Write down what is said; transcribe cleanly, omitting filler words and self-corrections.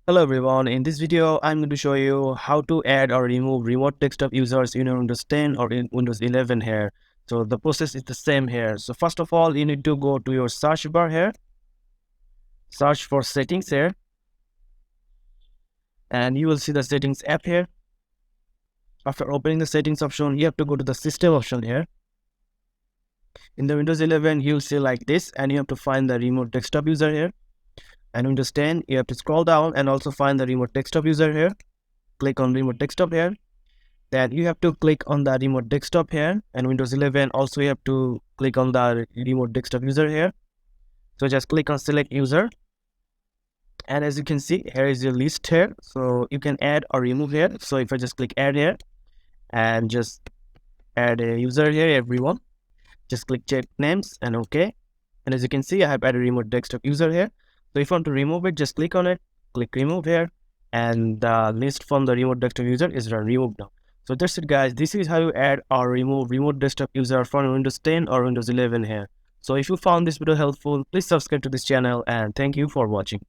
Hello everyone, in this video I'm going to show you how to add or remove remote desktop users in Windows 10 or in Windows 11 here. So the process is the same here. So first of all, you need to go to your search bar here, search for settings here, and you will see the settings app here. After opening the settings option, you have to go to the system option here. In the Windows 11, you'll see like this, and you have to find the remote desktop user here. And Windows 10, you have to scroll down and also find the remote desktop user here. Click on remote desktop here. Then you have to click on the remote desktop here, and Windows 11 also you have to click on the remote desktop user here. So just click on select user, and as you can see, here is your list here, so you can add or remove here. So if I just click add here and just add a user here, everyone, just click check names and okay. And as you can see, I have added remote desktop user here. So if you want to remove it, just click on it, click remove here, and the list from the remote desktop user is removed now. So that's it guys, this is how you add or remove remote desktop user from Windows 10 or Windows 11 here. So if you found this video helpful, please subscribe to this channel and thank you for watching.